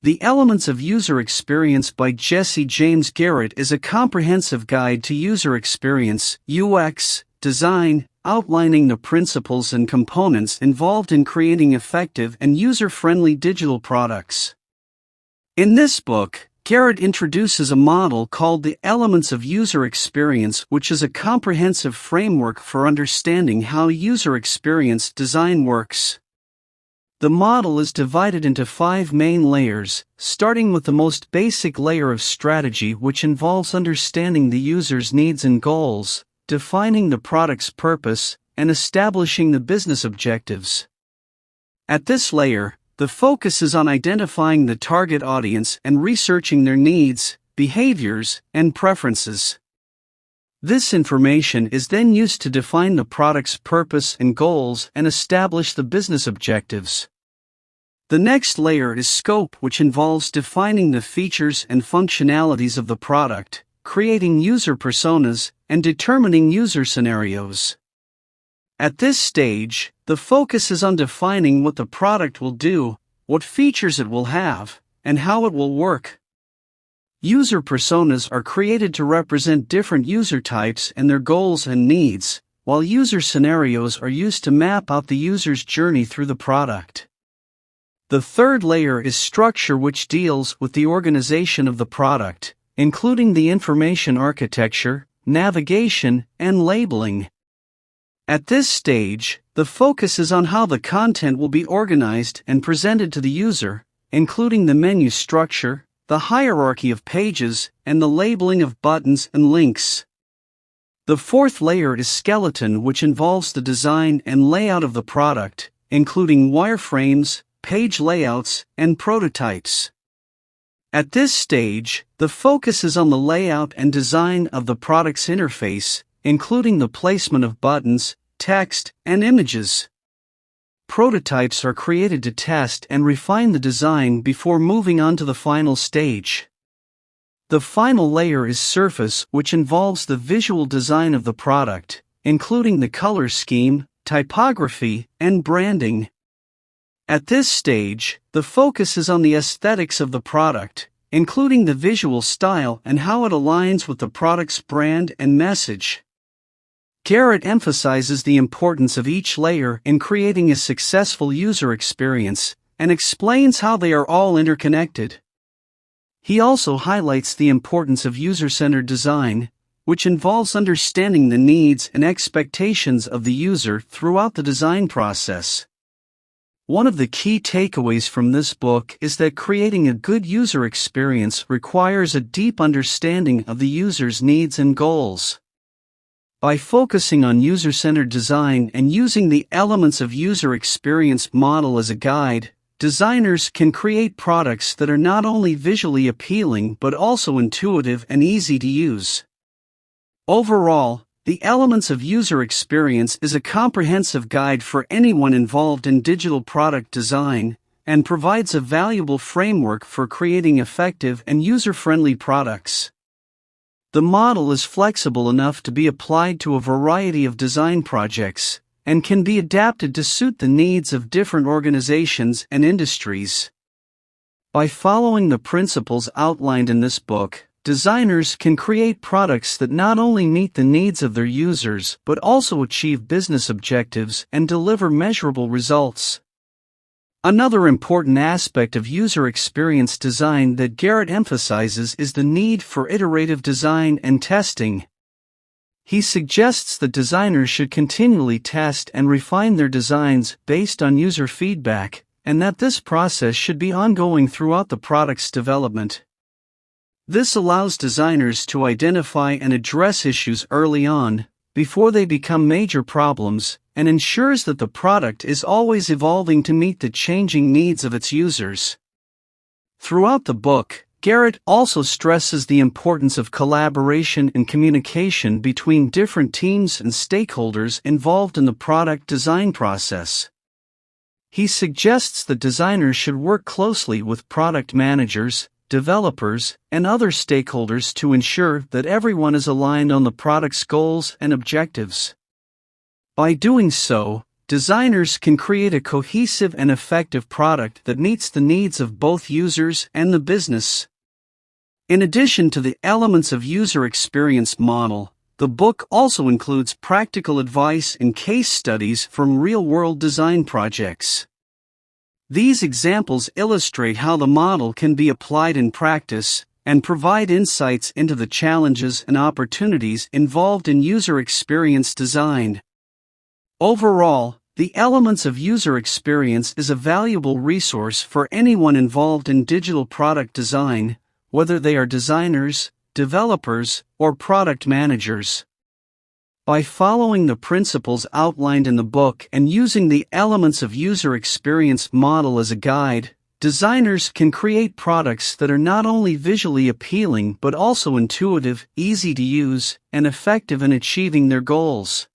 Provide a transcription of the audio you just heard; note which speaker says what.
Speaker 1: The Elements of User Experience by Jesse James Garrett is a comprehensive guide to user experience, UX, design, outlining the principles and components involved in creating effective and user-friendly digital products. In this book, Garrett introduces a model called the Elements of User Experience, which is a comprehensive framework for understanding how user experience design works. The model is divided into 5 main layers, starting with the most basic layer of strategy, which involves understanding the user's needs and goals, defining the product's purpose, and establishing the business objectives. At this layer, the focus is on identifying the target audience and researching their needs, behaviors, and preferences. This information is then used to define the product's purpose and goals and establish the business objectives. The next layer is scope, which involves defining the features and functionalities of the product, creating user personas, and determining user scenarios. At this stage, the focus is on defining what the product will do, what features it will have, and how it will work. User personas are created to represent different user types and their goals and needs, while user scenarios are used to map out the user's journey through the product. The third layer is structure, which deals with the organization of the product, including the information architecture, navigation, and labeling. At this stage, the focus is on how the content will be organized and presented to the user, including the menu structure, the hierarchy of pages, and the labeling of buttons and links. The fourth layer is skeleton, which involves the design and layout of the product, including wireframes, page layouts, and prototypes. At this stage, the focus is on the layout and design of the product's interface, including the placement of buttons, text, and images. Prototypes are created to test and refine the design before moving on to the final stage. The final layer is surface, which involves the visual design of the product, including the color scheme, typography, and branding. At this stage, the focus is on the aesthetics of the product, including the visual style and how it aligns with the product's brand and message. Garrett emphasizes the importance of each layer in creating a successful user experience, and explains how they are all interconnected. He also highlights the importance of user-centered design, which involves understanding the needs and expectations of the user throughout the design process. One of the key takeaways from this book is that creating a good user experience requires a deep understanding of the user's needs and goals. By focusing on user-centered design and using the Elements of User Experience model as a guide, designers can create products that are not only visually appealing but also intuitive and easy to use. Overall, the Elements of User Experience is a comprehensive guide for anyone involved in digital product design, and provides a valuable framework for creating effective and user-friendly products. The model is flexible enough to be applied to a variety of design projects, and can be adapted to suit the needs of different organizations and industries. By following the principles outlined in this book, designers can create products that not only meet the needs of their users but also achieve business objectives and deliver measurable results. Another important aspect of user experience design that Garrett emphasizes is the need for iterative design and testing. He suggests that designers should continually test and refine their designs based on user feedback, and that this process should be ongoing throughout the product's development. This allows designers to identify and address issues early on, before they become major problems, and ensures that the product is always evolving to meet the changing needs of its users. Throughout the book, Garrett also stresses the importance of collaboration and communication between different teams and stakeholders involved in the product design process. He suggests that designers should work closely with product managers, developers, and other stakeholders to ensure that everyone is aligned on the product's goals and objectives. By doing so, designers can create a cohesive and effective product that meets the needs of both users and the business. In addition to the elements of user experience model, the book also includes practical advice and case studies from real-world design projects. These examples illustrate how the model can be applied in practice and provide insights into the challenges and opportunities involved in user experience design. Overall, the elements of user experience is a valuable resource for anyone involved in digital product design, whether they are designers, developers, or product managers. By following the principles outlined in the book and using the elements of user experience model as a guide, designers can create products that are not only visually appealing but also intuitive, easy to use, and effective in achieving their goals.